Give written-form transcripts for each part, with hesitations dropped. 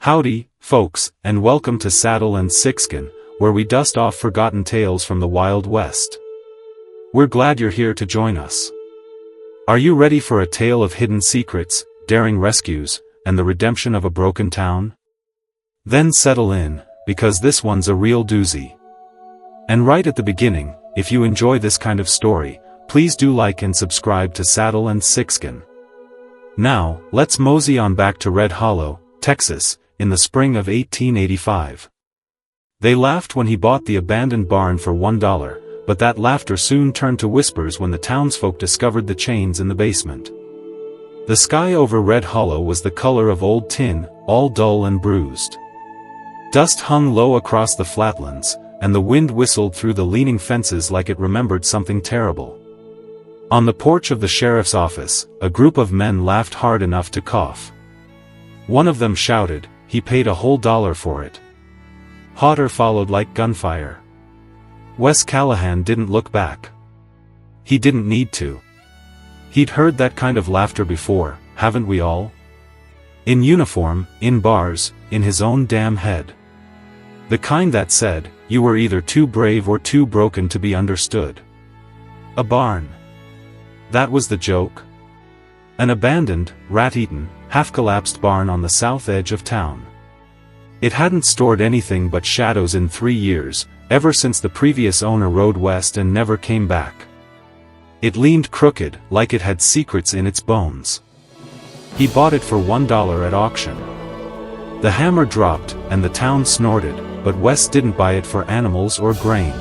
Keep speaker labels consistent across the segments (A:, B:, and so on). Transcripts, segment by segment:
A: Howdy, folks, and welcome to Saddle and Sixskin, where we dust off forgotten tales from the Wild West. We're glad you're here to join us. Are you ready for a tale of hidden secrets, daring rescues, and the redemption of a broken town? Then settle in, because this one's a real doozy. And right at the beginning, if you enjoy this kind of story, please do like and subscribe to Saddle and Sixskin. Now, let's mosey on back to Red Hollow, Texas, in the spring of 1885. They laughed when he bought the abandoned barn for $1, but that laughter soon turned to whispers when the townsfolk discovered the chains in the basement. The sky over Red Hollow was the color of old tin, all dull and bruised. Dust hung low across the flatlands, and the wind whistled through the leaning fences like it remembered something terrible. On the porch of the sheriff's office, a group of men laughed hard enough to cough. One of them shouted, "He paid a whole $1 for it." Haughter followed like gunfire. Wes Callahan didn't look back. He didn't need to. He'd heard that kind of laughter before, haven't we all? In uniform, in bars, in his own damn head. The kind that said, you were either too brave or too broken to be understood. A barn. That was the joke. An abandoned, rat-eaten, half-collapsed barn on the south edge of town. It hadn't stored anything but shadows in 3 years, ever since the previous owner rode west and never came back. It leaned crooked, like it had secrets in its bones. He bought it for $1 at auction. The hammer dropped, and the town snorted, but Wes didn't buy it for animals or grain.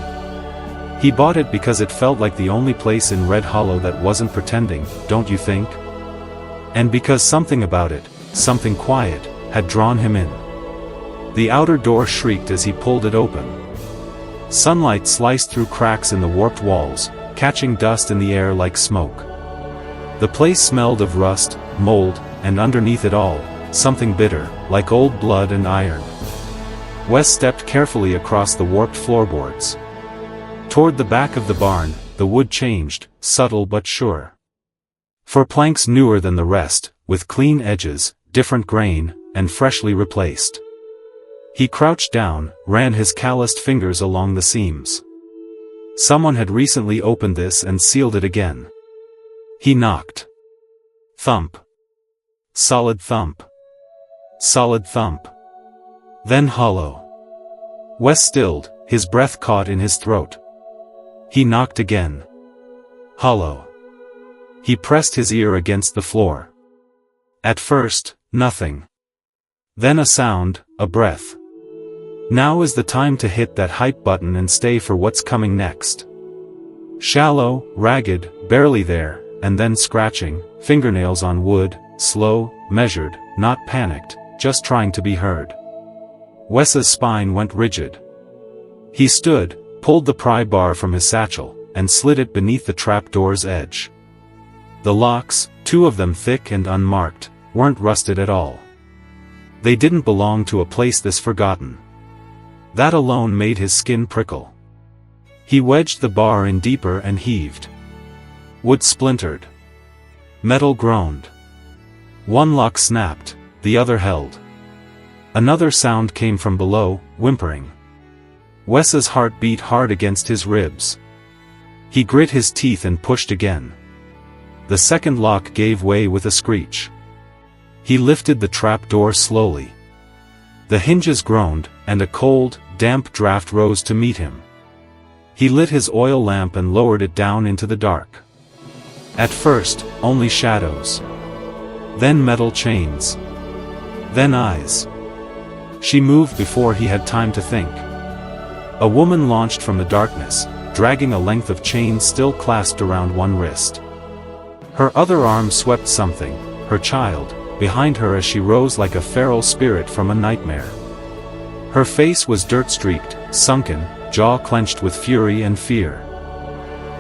A: He bought it because it felt like the only place in Red Hollow that wasn't pretending, don't you think? And because something about it, something quiet, had drawn him in. The outer door shrieked as he pulled it open. Sunlight sliced through cracks in the warped walls, catching dust in the air like smoke. The place smelled of rust, mold, and underneath it all, something bitter, like old blood and iron. Wes stepped carefully across the warped floorboards. Toward the back of the barn, the wood changed, subtle but sure. For planks newer than the rest, with clean edges, different grain, and freshly replaced. He crouched down, ran his calloused fingers along the seams. Someone had recently opened this and sealed it again. He knocked. Thump. Solid thump. Solid thump. Then hollow. Wes stilled, his breath caught in his throat. He knocked again. Hollow. He pressed his ear against the floor. At first, nothing. Then a sound, a breath. Now is the time to hit that hype button and stay for what's coming next. Shallow, ragged, barely there, and then scratching, fingernails on wood, slow, measured, not panicked, just trying to be heard. Wes's spine went rigid. He stood, pulled the pry bar from his satchel, and slid it beneath the trapdoor's edge. The locks, 2 of them thick and unmarked, weren't rusted at all. They didn't belong to a place this forgotten. That alone made his skin prickle. He wedged the bar in deeper and heaved. Wood splintered. Metal groaned. One lock snapped, the other held. Another sound came from below, whimpering. Wes's heart beat hard against his ribs. He grit his teeth and pushed again. The second lock gave way with a screech. He lifted the trap door slowly. The hinges groaned, and a cold, damp draft rose to meet him. He lit his oil lamp and lowered it down into the dark. At first, only shadows. Then metal chains. Then eyes. She moved before he had time to think. A woman launched from the darkness, dragging a length of chain still clasped around one wrist. Her other arm swept something, her child, behind her as she rose like a feral spirit from a nightmare. Her face was dirt-streaked, sunken, jaw clenched with fury and fear.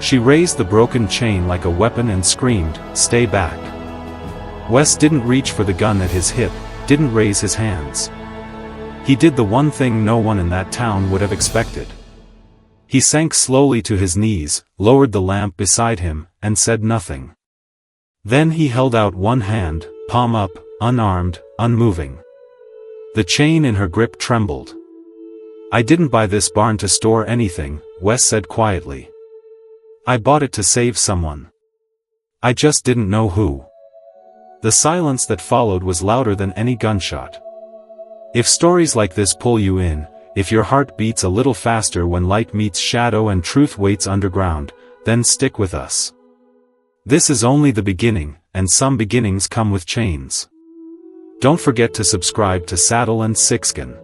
A: She raised the broken chain like a weapon and screamed, "Stay back." Wes didn't reach for the gun at his hip, didn't raise his hands. He did the one thing no one in that town would have expected. He sank slowly to his knees, lowered the lamp beside him, and said nothing. Then he held out one hand, palm up, unarmed, unmoving. The chain in her grip trembled. "I didn't buy this barn to store anything," Wes said quietly. "I bought it to save someone. I just didn't know who." The silence that followed was louder than any gunshot. If stories like this pull you in, if your heart beats a little faster when light meets shadow and truth waits underground, then stick with us. This is only the beginning, and some beginnings come with chains. Don't forget to subscribe to Saddle and Sixskin.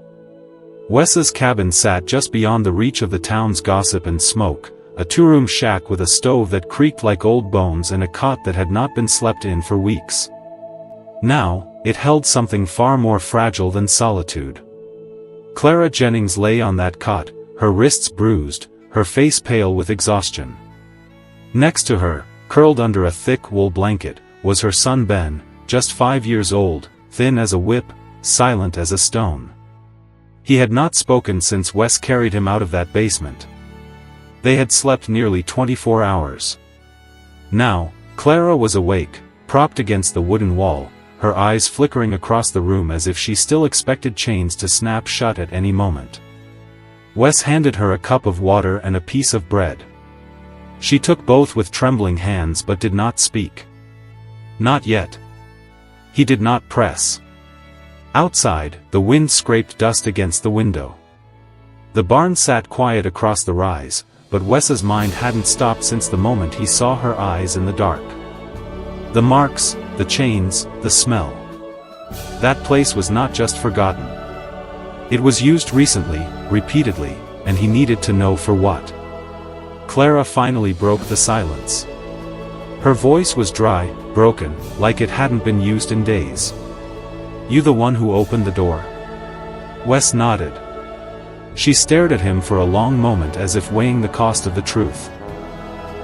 A: Wes's cabin sat just beyond the reach of the town's gossip and smoke, a two-room shack with a stove that creaked like old bones and a cot that had not been slept in for weeks. Now, it held something far more fragile than solitude. Clara Jennings lay on that cot, her wrists bruised, her face pale with exhaustion. Next to her, curled under a thick wool blanket, was her son Ben, just 5 years old, thin as a whip, silent as a stone. He had not spoken since Wes carried him out of that basement. They had slept nearly 24 hours. Now, Clara was awake, propped against the wooden wall, her eyes flickering across the room as if she still expected chains to snap shut at any moment. Wes handed her a cup of water and a piece of bread. She took both with trembling hands but did not speak. Not yet. He did not press. Outside, the wind scraped dust against the window. The barn sat quiet across the rise, but Wes's mind hadn't stopped since the moment he saw her eyes in the dark. The marks, the chains, the smell. That place was not just forgotten. It was used recently, repeatedly, and he needed to know for what. Clara finally broke the silence. Her voice was dry, broken, like it hadn't been used in days. "You the one who opened the door?" Wes nodded. She stared at him for a long moment as if weighing the cost of the truth.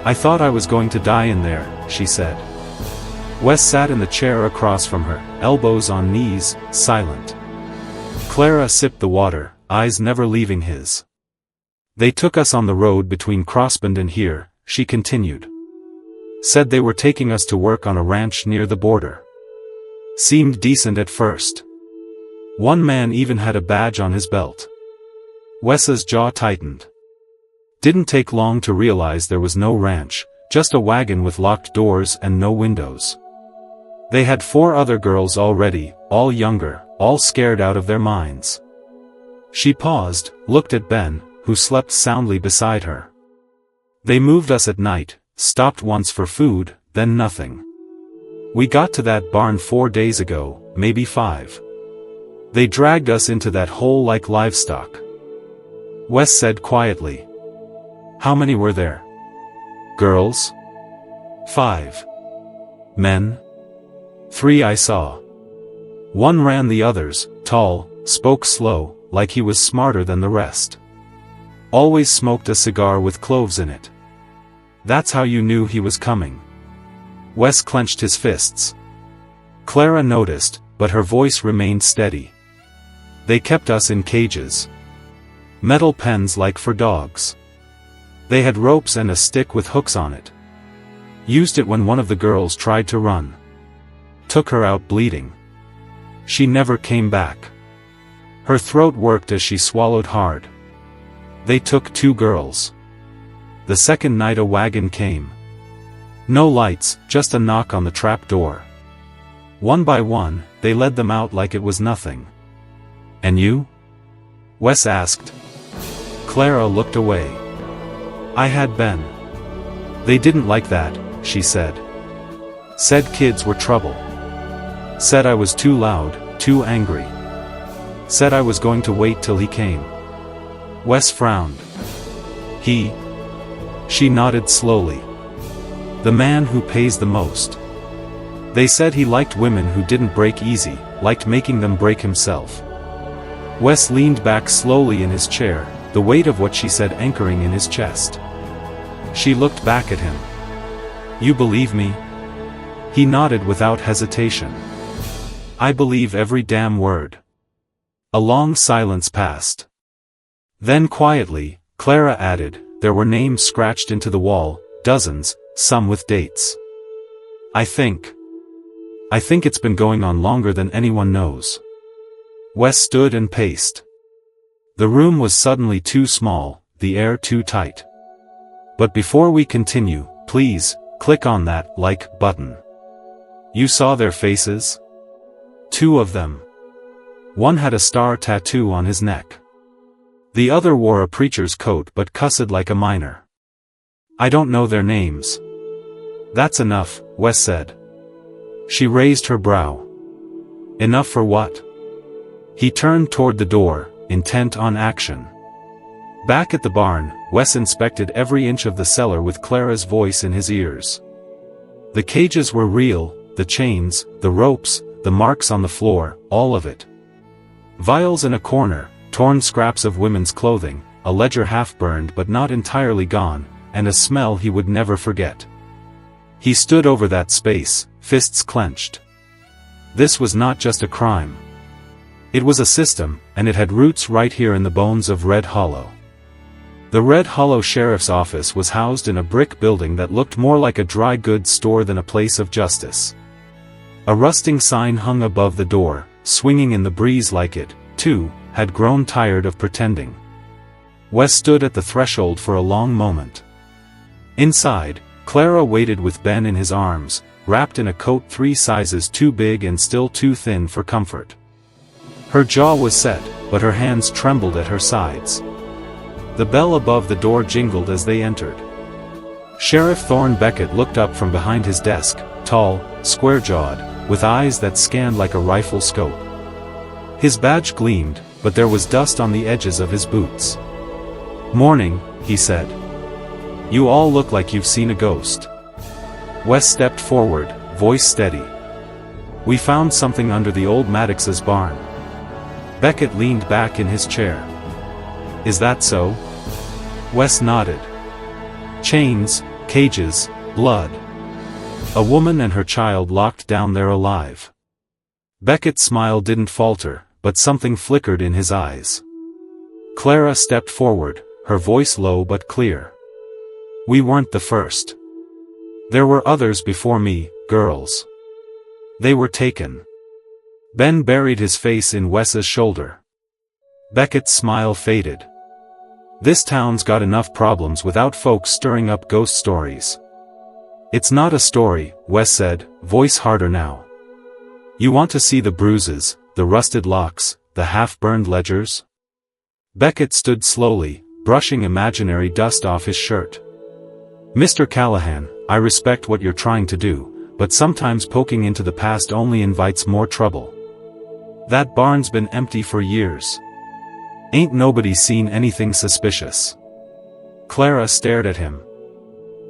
A: "I thought I was going to die in there," she said. Wes sat in the chair across from her, elbows on knees, silent. Clara sipped the water, eyes never leaving his. "They took us on the road between Crossbend and here," she continued. "Said they were taking us to work on a ranch near the border. Seemed decent at first. One man even had a badge on his belt." Wes's jaw tightened. Didn't take long to realize there was no ranch, just a wagon with locked doors and no windows. They had 4 other girls already, all younger, all scared out of their minds. She paused, looked at Ben, who slept soundly beside her. "They moved us at night, stopped once for food, then nothing. We got to that barn 4 days ago, maybe 5. They dragged us into that hole like livestock." Wes said quietly. "How many were there?" "Girls?" "5. Men?" "3 I saw. One ran the others, tall, spoke slow, like he was smarter than the rest. Always smoked a cigar with cloves in it." "That's how you knew he was coming." Wes clenched his fists. Clara noticed, but her voice remained steady. "They kept us in cages. Metal pens like for dogs. They had ropes and a stick with hooks on it. Used it when one of the girls tried to run. Took her out bleeding. She never came back." Her throat worked as she swallowed hard. "They took 2 girls. The second night a wagon came. No lights, just a knock on the trap door. One by one, they led them out like it was nothing." "And you?" Wes asked. Clara looked away. "I had Ben. They didn't like that," she said. "Said kids were trouble. Said I was too loud, too angry. Said I was going to wait till he came." Wes frowned. "He?" She nodded slowly. "The man who pays the most. They said he liked women who didn't break easy, liked making them break himself." Wes leaned back slowly in his chair, the weight of what she said anchoring in his chest. She looked back at him. "You believe me?" He nodded without hesitation. "I believe every damn word." A long silence passed. Then quietly, Clara added, "There were names scratched into the wall, dozens, some with dates. I think it's been going on longer than anyone knows." Wes stood and paced. The room was suddenly too small, the air too tight. But before we continue, please, click on that like button. You saw their faces? 2 of them. One had a star tattoo on his neck. The other wore a preacher's coat but cussed like a miner. I don't know their names. That's enough, Wes said. She raised her brow. Enough for what? He turned toward the door, intent on action. Back at the barn, Wes inspected every inch of the cellar with Clara's voice in his ears. The cages were real, the chains, the ropes, the marks on the floor, all of it. Vials in a corner, torn scraps of women's clothing, a ledger half-burned but not entirely gone, and a smell he would never forget. He stood over that space, fists clenched. This was not just a crime. It was a system, and it had roots right here in the bones of Red Hollow. The Red Hollow Sheriff's Office was housed in a brick building that looked more like a dry goods store than a place of justice. A rusting sign hung above the door, swinging in the breeze like it, too, had grown tired of pretending. Wes stood at the threshold for a long moment. Inside, Clara waited with Ben in his arms, wrapped in a coat 3 sizes too big and still too thin for comfort. Her jaw was set, but her hands trembled at her sides. The bell above the door jingled as they entered. Sheriff Thorne Beckett looked up from behind his desk, tall, square-jawed, with eyes that scanned like a rifle scope. His badge gleamed, but there was dust on the edges of his boots. "Morning," he said. "You all look like you've seen a ghost." Wes stepped forward, voice steady. "We found something under the old Maddox's barn." Beckett leaned back in his chair. "Is that so?" Wes nodded. "Chains, cages, blood. A woman and her child locked down there alive." Beckett's smile didn't falter, but something flickered in his eyes. Clara stepped forward, her voice low but clear. "We weren't the first. There were others before me, girls. They were taken." Ben buried his face in Wes's shoulder. Beckett's smile faded. "This town's got enough problems without folks stirring up ghost stories." "It's not a story," Wes said, voice harder now. "You want to see the bruises, the rusted locks, the half-burned ledgers?" Beckett stood slowly, brushing imaginary dust off his shirt. "Mr. Callahan, I respect what you're trying to do, but sometimes poking into the past only invites more trouble. That barn's been empty for years. Ain't nobody seen anything suspicious." Clara stared at him.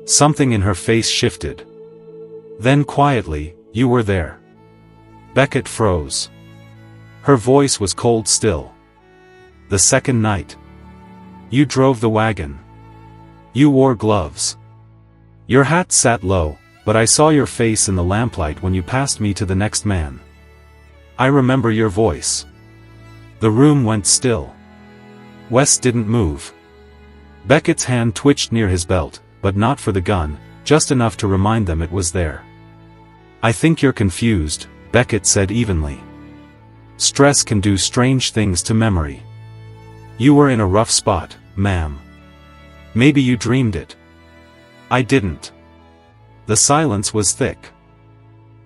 A: Something in her face shifted. Then quietly, "You were there." Beckett froze. Her voice was cold still. "The second night. You drove the wagon. You wore gloves. Your hat sat low, but I saw your face in the lamplight when you passed me to the next man. I remember your voice." The room went still. Wes didn't move. Beckett's hand twitched near his belt, but not for the gun, just enough to remind them it was there. "I think you're confused," Beckett said evenly. "Stress can do strange things to memory. You were in a rough spot, ma'am. Maybe you dreamed it." "I didn't." The silence was thick.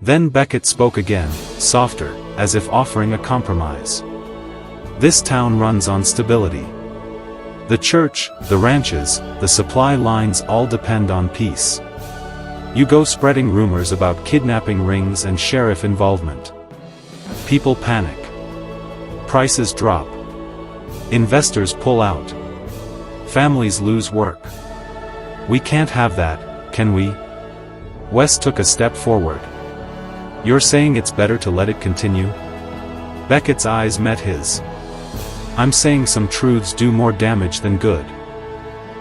A: Then Beckett spoke again, softer, as if offering a compromise. "This town runs on stability. The church, the ranches, the supply lines all depend on peace. You go spreading rumors about kidnapping rings and sheriff involvement. People panic. Prices drop. Investors pull out. Families lose work. We can't have that, can we?" Wes took a step forward. "You're saying it's better to let it continue?" Beckett's eyes met his. "I'm saying some truths do more damage than good.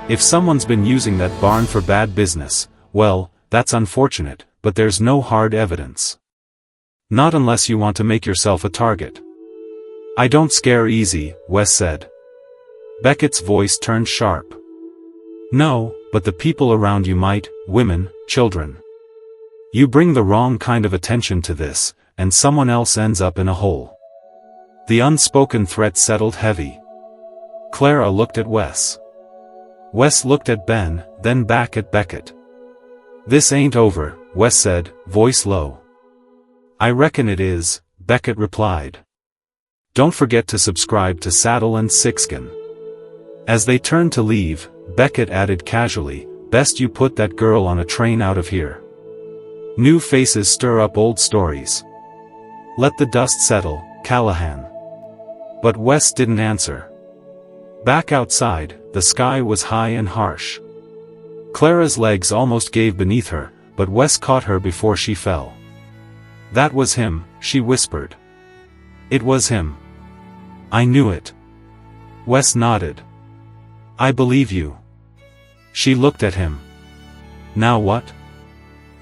A: If someone's been using that barn for bad business, well, that's unfortunate, but there's no hard evidence. Not unless you want to make yourself a target." "I don't scare easy," Wes said. Beckett's voice turned sharp. "No, but the people around you might, women, children. You bring the wrong kind of attention to this, and someone else ends up in a hole." The unspoken threat settled heavy. Clara looked at Wes. Wes looked at Ben, then back at Beckett. "This ain't over," Wes said, voice low. "I reckon it is," Beckett replied. "Don't forget to subscribe to Saddle and Sixskin." As they turned to leave, Beckett added casually, "Best you put that girl on a train out of here. New faces stir up old stories. Let the dust settle, Callahan." But Wes didn't answer. Back outside, the sky was high and harsh. Clara's legs almost gave beneath her, but Wes caught her before she fell. "That was him," she whispered. "It was him. I knew it." Wes nodded. "I believe you." She looked at him. "Now what?"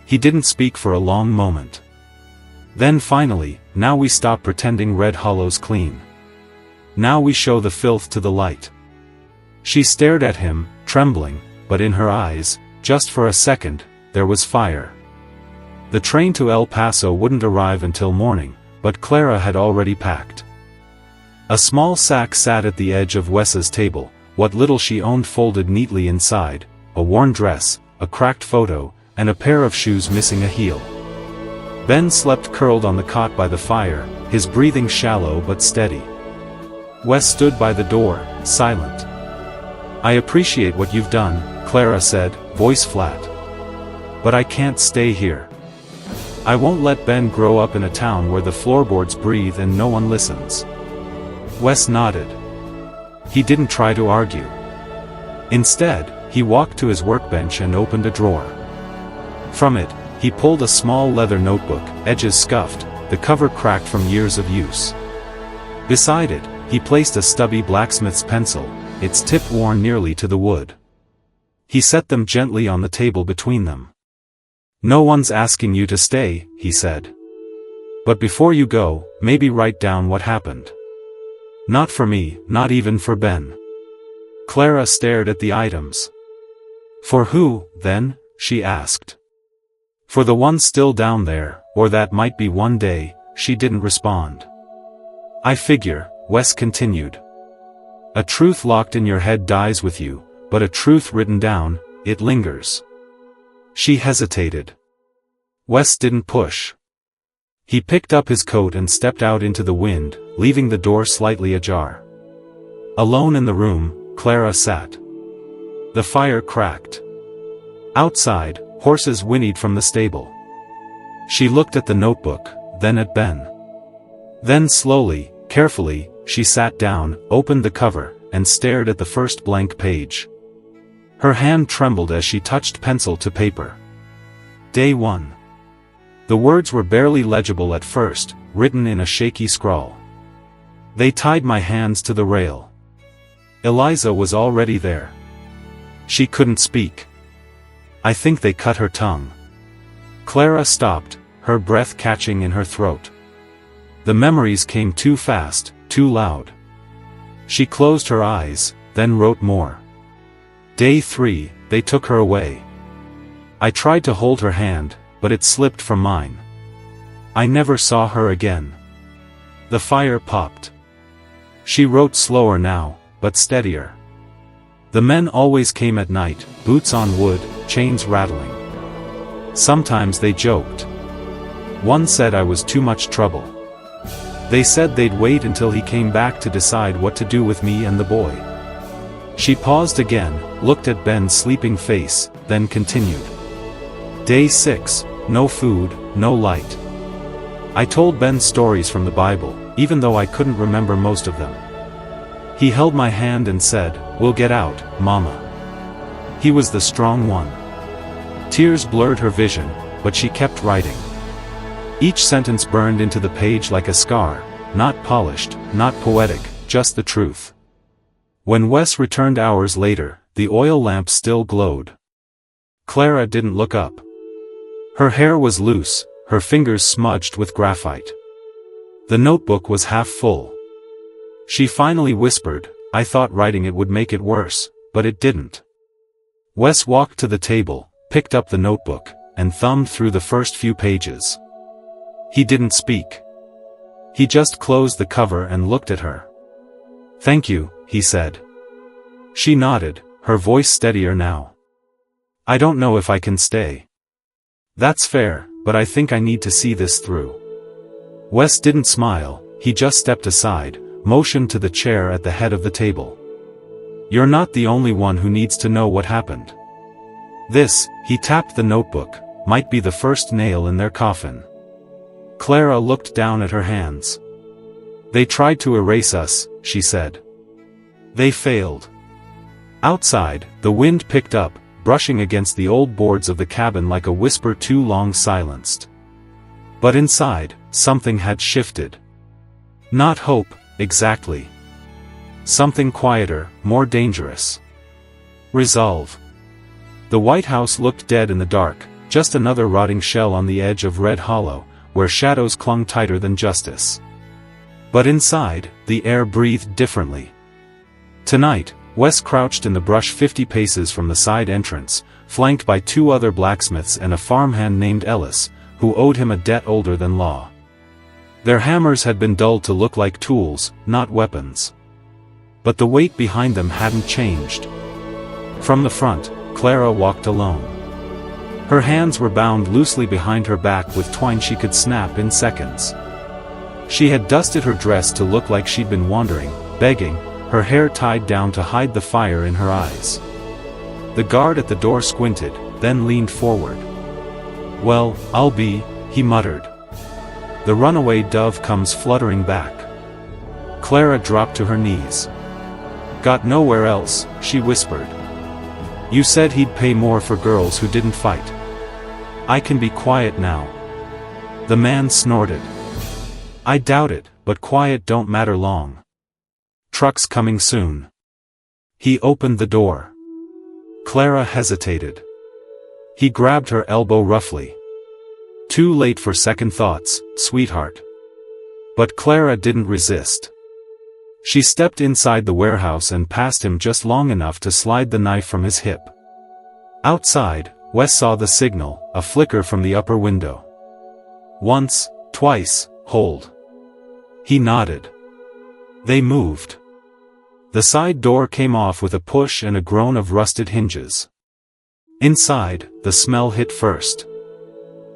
A: He didn't speak for a long moment. Then finally, "Now we stop pretending Red Hollow's clean. Now we show the filth to the light." She stared at him, trembling, but in her eyes, just for a second, there was fire. The train to El Paso wouldn't arrive until morning, but Clara had already packed. A small sack sat at the edge of Wes's table, what little she owned folded neatly inside, a worn dress, a cracked photo, and a pair of shoes missing a heel. Ben slept curled on the cot by the fire, his breathing shallow but steady. Wes stood by the door, silent. "I appreciate what you've done," Clara said, voice flat. "But I can't stay here. I won't let Ben grow up in a town where the floorboards breathe and no one listens." Wes nodded. He didn't try to argue. Instead, he walked to his workbench and opened a drawer. From it, he pulled a small leather notebook, edges scuffed, the cover cracked from years of use. Beside it, he placed a stubby blacksmith's pencil, its tip worn nearly to the wood. He set them gently on the table between them. "No one's asking you to stay," he said. "But before you go, maybe write down what happened. Not for me, not even for Ben." Clara stared at the items. "For who, then?" she asked. "For the one still down there, or that might be one day," she didn't respond. "I figure," Wes continued. "A truth locked in your head dies with you, but a truth written down, it lingers." She hesitated. Wes didn't push. He picked up his coat and stepped out into the wind, leaving the door slightly ajar. Alone in the room, Clara sat. The fire cracked. Outside, horses whinnied from the stable. She looked at the notebook, then at Ben. Then slowly, carefully, she sat down, opened the cover, and stared at the first blank page. Her hand trembled as she touched pencil to paper. Day 1. The words were barely legible at first, written in a shaky scrawl. "They tied my hands to the rail." Eliza was already there. She couldn't speak. "I think they cut her tongue." Clara stopped, her breath catching in her throat. The memories came too fast, too loud. She closed her eyes, then wrote more. Day 3, they took her away. I tried to hold her hand, but it slipped from mine. I never saw her again. The fire popped. She wrote slower now, but steadier. The men always came at night, boots on wood, chains rattling. Sometimes they joked. One said I was too much trouble. They said they'd wait until he came back to decide what to do with me and the boy. She paused again, looked at Ben's sleeping face, then continued. Day 6, no food, no light. I told Ben stories from the Bible, even though I couldn't remember most of them. He held my hand and said, "We'll get out, Mama." He was the strong one. Tears blurred her vision, but she kept writing. Each sentence burned into the page like a scar, not polished, not poetic, just the truth. When Wes returned hours later, the oil lamp still glowed. Clara didn't look up. Her hair was loose, her fingers smudged with graphite. The notebook was half full. She finally whispered, "I thought writing it would make it worse, but it didn't." Wes walked to the table, picked up the notebook, and thumbed through the first few pages. He didn't speak. He just closed the cover and looked at her. "Thank you," he said. She nodded, her voice steadier now. "I don't know if I can stay." "That's fair, but I think I need to see this through." Wes didn't smile, he just stepped aside, motioned to the chair at the head of the table. "You're not the only one who needs to know what happened. This," he tapped the notebook, "might be the first nail in their coffin." Clara looked down at her hands. "They tried to erase us," she said. "They failed." Outside, the wind picked up, brushing against the old boards of the cabin like a whisper too long silenced. But inside, something had shifted. Not hope, exactly. Something quieter, more dangerous. Resolve. The White House looked dead in the dark, just another rotting shell on the edge of Red Hollow, where shadows clung tighter than justice. But inside, the air breathed differently. Tonight, Wes crouched in the brush 50 paces from the side entrance, flanked by 2 other blacksmiths and a farmhand named Ellis, who owed him a debt older than law. Their hammers had been dulled to look like tools, not weapons. But the weight behind them hadn't changed. From the front, Clara walked alone. Her hands were bound loosely behind her back with twine she could snap in seconds. She had dusted her dress to look like she'd been wandering, begging, her hair tied down to hide the fire in her eyes. The guard at the door squinted, then leaned forward. "Well, I'll be," he muttered. "The runaway dove comes fluttering back." Clara dropped to her knees. "Got nowhere else," she whispered. "You said he'd pay more for girls who didn't fight." "I can be quiet now." The man snorted. "I doubt it, but quiet don't matter long. Truck's coming soon." He opened the door. Clara hesitated. He grabbed her elbow roughly. "Too late for second thoughts, sweetheart." But Clara didn't resist. She stepped inside the warehouse and past him just long enough to slide the knife from his hip. Outside, Wes saw the signal, a flicker from the upper window. Once, twice, hold. He nodded. They moved. The side door came off with a push and a groan of rusted hinges. Inside, the smell hit first.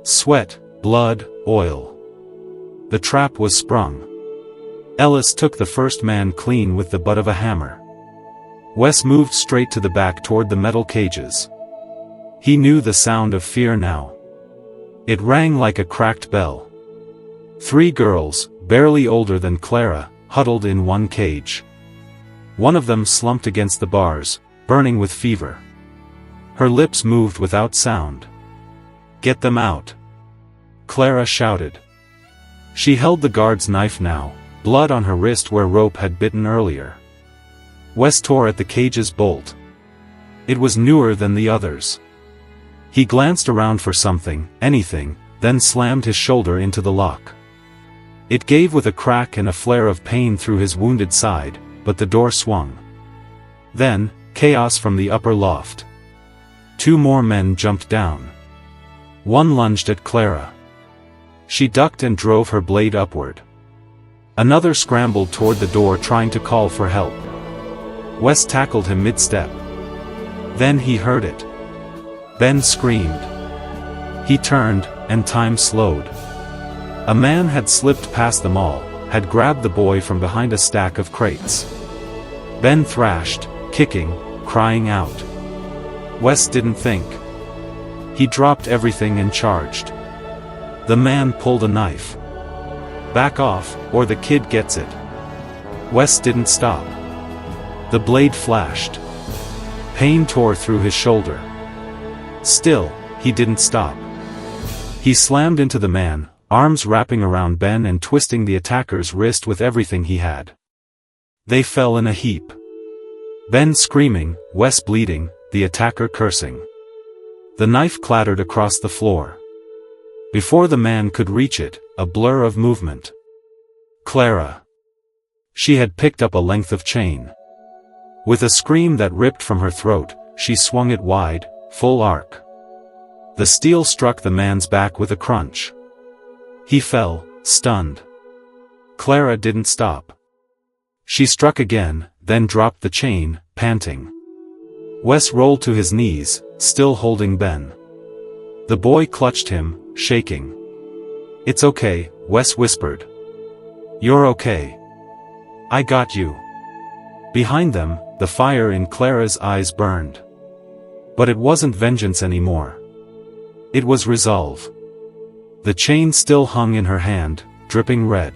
A: Sweat, blood, oil. The trap was sprung. Ellis took the first man clean with the butt of a hammer. Wes moved straight to the back toward the metal cages. He knew the sound of fear now. It rang like a cracked bell. 3 girls, barely older than Clara, huddled in one cage. One of them slumped against the bars, burning with fever. Her lips moved without sound. "Get them out!" Clara shouted. She held the guard's knife now, blood on her wrist where rope had bitten earlier. Wes tore at the cage's bolt. It was newer than the others. He glanced around for something, anything, then slammed his shoulder into the lock. It gave with a crack and a flare of pain through his wounded side, but the door swung. Then, chaos from the upper loft. 2 more men jumped down. One lunged at Clara. She ducked and drove her blade upward. Another scrambled toward the door trying to call for help. Wes tackled him mid-step. Then he heard it. Ben screamed. He turned, and time slowed. A man had slipped past them all, had grabbed the boy from behind a stack of crates. Ben thrashed, kicking, crying out. Wes didn't think. He dropped everything and charged. The man pulled a knife. "Back off, or the kid gets it." Wes didn't stop. The blade flashed. Pain tore through his shoulder. Still, he didn't stop. He slammed into the man, arms wrapping around Ben and twisting the attacker's wrist with everything he had. They fell in a heap. Ben screaming, Wes bleeding, the attacker cursing. The knife clattered across the floor. Before the man could reach it, a blur of movement. Clara. She had picked up a length of chain. With a scream that ripped from her throat, she swung it wide, full arc. The steel struck the man's back with a crunch. He fell, stunned. Clara didn't stop. She struck again, then dropped the chain, panting. Wes rolled to his knees, still holding Ben. The boy clutched him, shaking. "It's okay," Wes whispered. "You're okay. I got you." Behind them, the fire in Clara's eyes burned. But it wasn't vengeance anymore. It was resolve. The chain still hung in her hand, dripping red.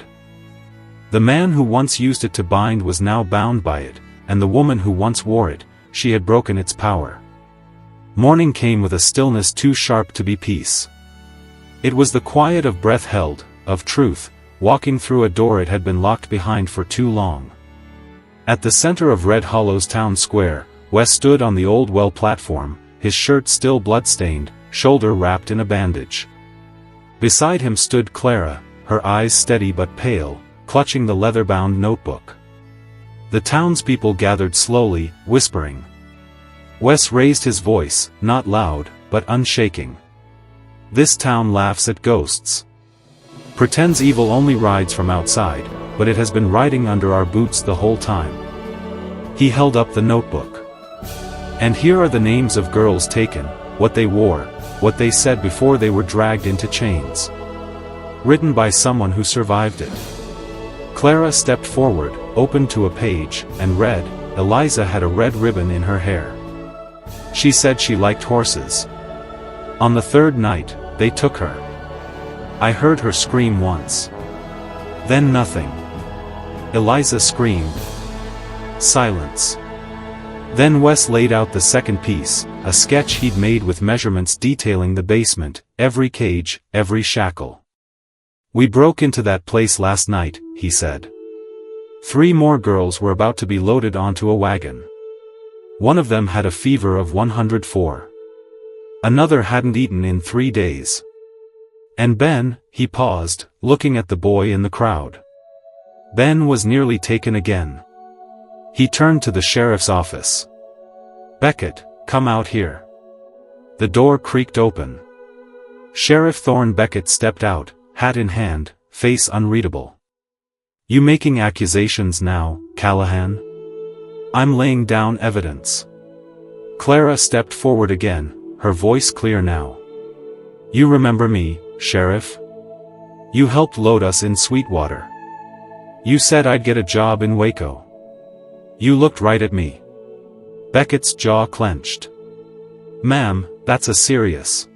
A: The man who once used it to bind was now bound by it, and the woman who once wore it, she had broken its power. Morning came with a stillness too sharp to be peace. It was the quiet of breath held, of truth, walking through a door it had been locked behind for too long. At the center of Red Hollow's town square, Wes stood on the old well platform, his shirt still blood-stained, shoulder wrapped in a bandage. Beside him stood Clara, her eyes steady but pale, clutching the leather-bound notebook. The townspeople gathered slowly, whispering. Wes raised his voice, not loud, but unshaking. "This town laughs at ghosts. Pretends evil only rides from outside, but it has been riding under our boots the whole time." He held up the notebook. "And here are the names of girls taken, what they wore, what they said before they were dragged into chains. Written by someone who survived it." Clara stepped forward, opened to a page, and read. Eliza had a red ribbon in her hair. She said she liked horses. On the third night, they took her. I heard her scream once. Then nothing. Eliza screamed. Silence. Then Wes laid out the second piece, a sketch he'd made with measurements detailing the basement, every cage, every shackle. "We broke into that place last night," he said. 3 more girls were about to be loaded onto a wagon. One of them had a fever of 104. Another hadn't eaten in 3 days. And Ben, he paused, looking at the boy in the crowd. Ben was nearly taken again. He turned to the sheriff's office. "Beckett, come out here." The door creaked open. Sheriff Thorne Beckett stepped out, hat in hand, face unreadable. "You making accusations now, Callahan?" "I'm laying down evidence." Clara stepped forward again, her voice clear now. "You remember me, Sheriff? You helped load us in Sweetwater. You said I'd get a job in Waco. You looked right at me." Beckett's jaw clenched. "Ma'am, that's a serious."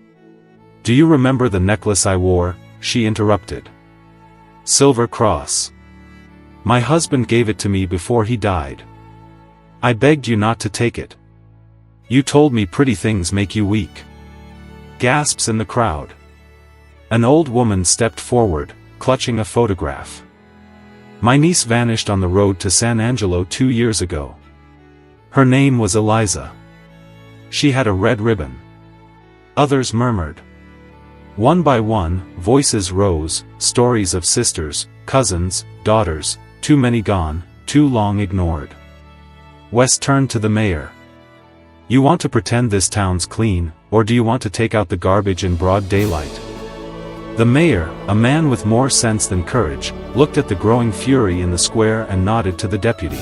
A: "Do you remember the necklace I wore?" she interrupted. "Silver Cross. My husband gave it to me before he died. I begged you not to take it. You told me pretty things make you weak." Gasps in the crowd. An old woman stepped forward, clutching a photograph. "My niece vanished on the road to San Angelo 2 years ago. Her name was Eliza. She had a red ribbon." Others murmured. One by one, voices rose, stories of sisters, cousins, daughters, too many gone, too long ignored. Wes turned to the mayor. "You want to pretend this town's clean, or do you want to take out the garbage in broad daylight?" The mayor, a man with more sense than courage, looked at the growing fury in the square and nodded to the deputy.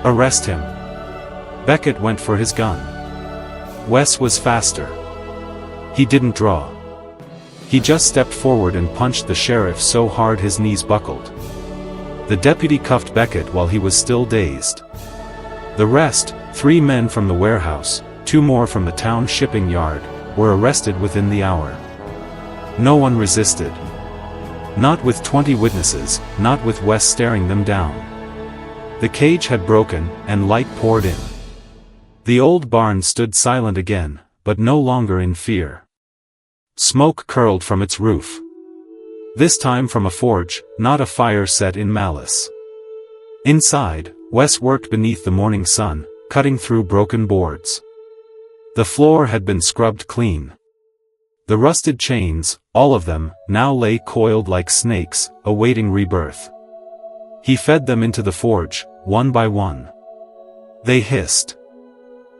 A: "Arrest him." Beckett went for his gun. Wes was faster. He didn't draw. He just stepped forward and punched the sheriff so hard his knees buckled. The deputy cuffed Beckett while he was still dazed. The rest, 3 men from the warehouse, 2 more from the town shipping yard, were arrested within the hour. No one resisted. Not with 20 witnesses, not with Wes staring them down. The cage had broken, and light poured in. The old barn stood silent again, but no longer in fear. Smoke curled from its roof. This time from a forge, not a fire set in malice. Inside, Wes worked beneath the morning sun, cutting through broken boards. The floor had been scrubbed clean. The rusted chains, all of them, now lay coiled like snakes, awaiting rebirth. He fed them into the forge, one by one. They hissed.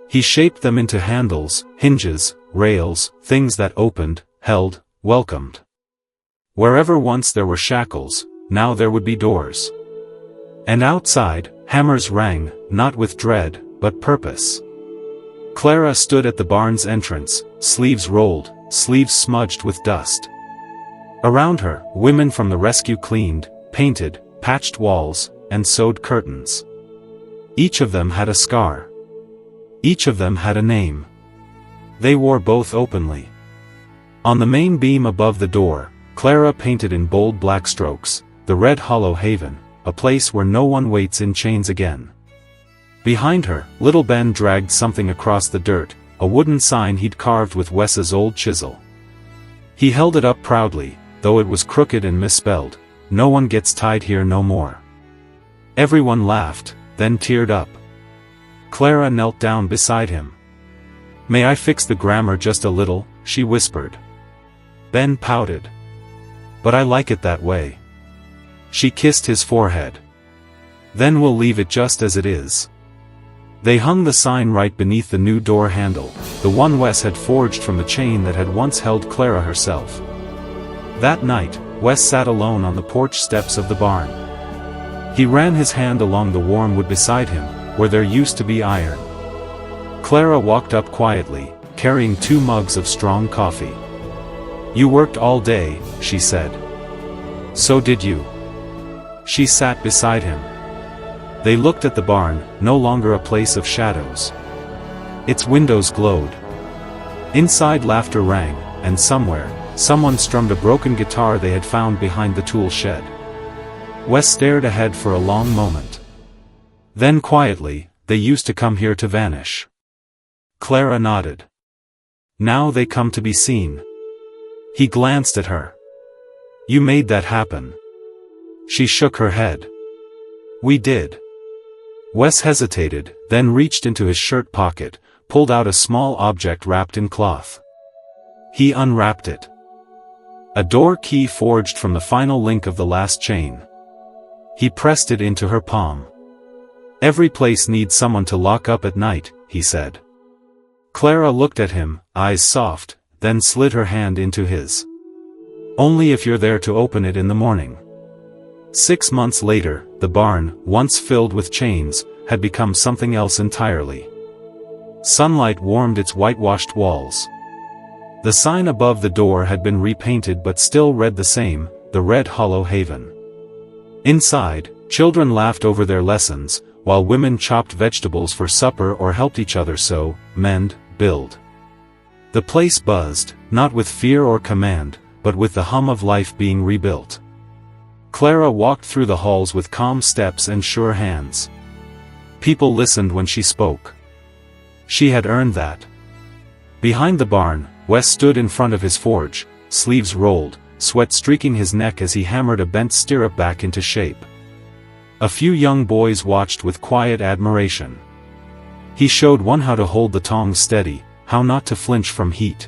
A: He shaped them into handles, hinges, rails, things that opened, held, welcomed. Wherever once there were shackles, now there would be doors. And outside, hammers rang, not with dread, but purpose. Clara stood at the barn's entrance, sleeves rolled, sleeves smudged with dust. Around her, women from the rescue cleaned, painted, patched walls, and sewed curtains. Each of them had a scar. Each of them had a name. They wore both openly. On the main beam above the door, Clara painted in bold black strokes, "The Red Hollow Haven, a place where no one waits in chains again." Behind her, little Ben dragged something across the dirt, a wooden sign he'd carved with Wes's old chisel. He held it up proudly, though it was crooked and misspelled, "No one gets tied here no more." Everyone laughed, then teared up. Clara knelt down beside him. "May I fix the grammar just a little?" she whispered. Ben pouted. "But I like it that way." She kissed his forehead. "Then we'll leave it just as it is." They hung the sign right beneath the new door handle, the one Wes had forged from the chain that had once held Clara herself. That night, Wes sat alone on the porch steps of the barn. He ran his hand along the warm wood beside him, where there used to be iron. Clara walked up quietly, carrying 2 mugs of strong coffee. "You worked all day," she said. "So did you." She sat beside him. They looked at the barn, no longer a place of shadows. Its windows glowed. Inside laughter rang, and somewhere, someone strummed a broken guitar they had found behind the tool shed. Wes stared ahead for a long moment. Then quietly, "They used to come here to vanish." Clara nodded. "Now they come to be seen." He glanced at her. "You made that happen." She shook her head. "We did." Wes hesitated, then reached into his shirt pocket, pulled out a small object wrapped in cloth. He unwrapped it. A door key forged from the final link of the last chain. He pressed it into her palm. "Every place needs someone to lock up at night," he said. Clara looked at him, eyes soft, then slid her hand into his. "Only if you're there to open it in the morning." 6 months later, the barn, once filled with chains, had become something else entirely. Sunlight warmed its whitewashed walls. The sign above the door had been repainted but still read the same, "The Red Hollow Haven." Inside, children laughed over their lessons, while women chopped vegetables for supper or helped each other sew, mend, build. The place buzzed, not with fear or command, but with the hum of life being rebuilt. Clara walked through the halls with calm steps and sure hands. People listened when she spoke. She had earned that. Behind the barn, Wes stood in front of his forge, sleeves rolled, sweat streaking his neck as he hammered a bent stirrup back into shape. A few young boys watched with quiet admiration. He showed one how to hold the tongs steady, how not to flinch from heat.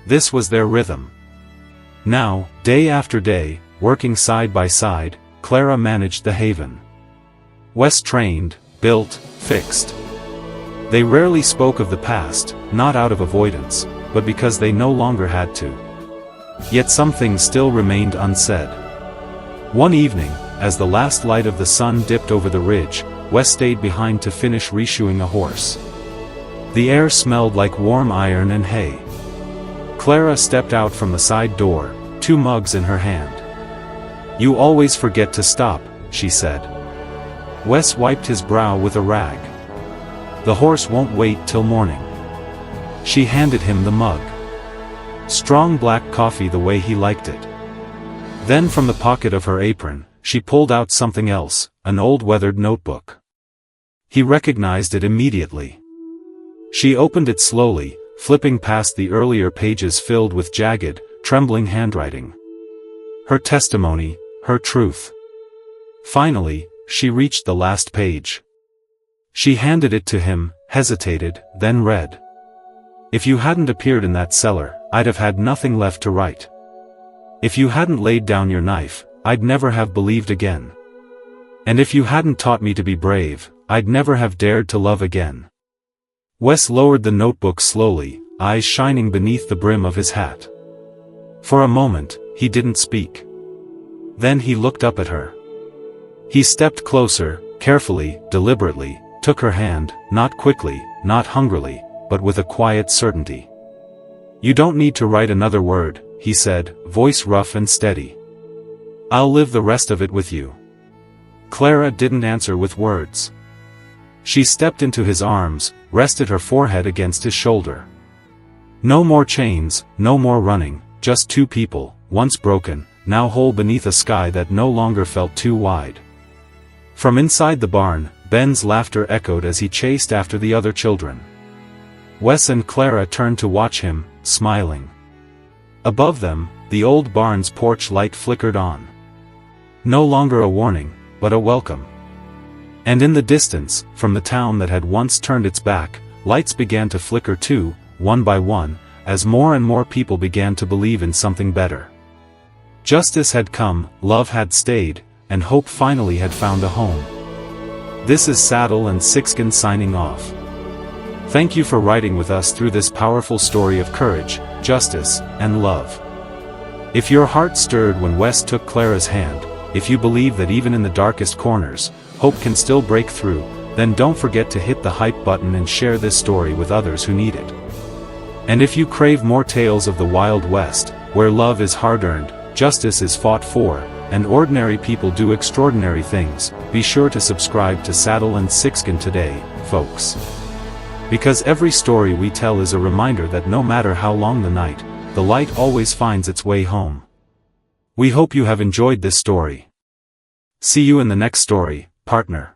A: This was their rhythm. Now, day after day, working side by side, Clara managed the haven. Wes trained, built, fixed. They rarely spoke of the past, not out of avoidance, but because they no longer had to. Yet some things still remained unsaid. One evening, as the last light of the sun dipped over the ridge, Wes stayed behind to finish reshoeing a horse. The air smelled like warm iron and hay. Clara stepped out from the side door, 2 mugs in her hand. "You always forget to stop," she said. Wes wiped his brow with a rag. "The horse won't wait till morning." She handed him the mug. Strong black coffee the way he liked it. Then from the pocket of her apron, she pulled out something else, an old weathered notebook. He recognized it immediately. She opened it slowly, flipping past the earlier pages filled with jagged, trembling handwriting. Her testimony, her truth. Finally, she reached the last page. She handed it to him, hesitated, then read. "If you hadn't appeared in that cellar, I'd have had nothing left to write. If you hadn't laid down your knife, I'd never have believed again. And if you hadn't taught me to be brave, I'd never have dared to love again." Wes lowered the notebook slowly, eyes shining beneath the brim of his hat. For a moment, he didn't speak. Then he looked up at her. He stepped closer, carefully, deliberately, took her hand, not quickly, not hungrily, but with a quiet certainty. "You don't need to write another word," he said, voice rough and steady. "I'll live the rest of it with you." Clara didn't answer with words. She stepped into his arms, rested her forehead against his shoulder. No more chains, no more running, just two people, once broken, now whole beneath a sky that no longer felt too wide. From inside the barn, Ben's laughter echoed as he chased after the other children. Wes and Clara turned to watch him, smiling. Above them, the old barn's porch light flickered on. No longer a warning, but a welcome. And in the distance, from the town that had once turned its back, lights began to flicker too, one by one, as more and more people began to believe in something better. Justice had come, love had stayed, and hope finally had found a home. This is Saddle and Sixkin signing off. Thank you for riding with us through this powerful story of courage, justice, and love. If your heart stirred when Wes took Clara's hand, if you believe that even in the darkest corners, hope can still break through, then don't forget to hit the hype button and share this story with others who need it. And if you crave more tales of the Wild West, where love is hard-earned, justice is fought for, and ordinary people do extraordinary things, be sure to subscribe to Saddle and Sixkin today, folks. Because every story we tell is a reminder that no matter how long the night, the light always finds its way home. We hope you have enjoyed this story. See you in the next story, partner.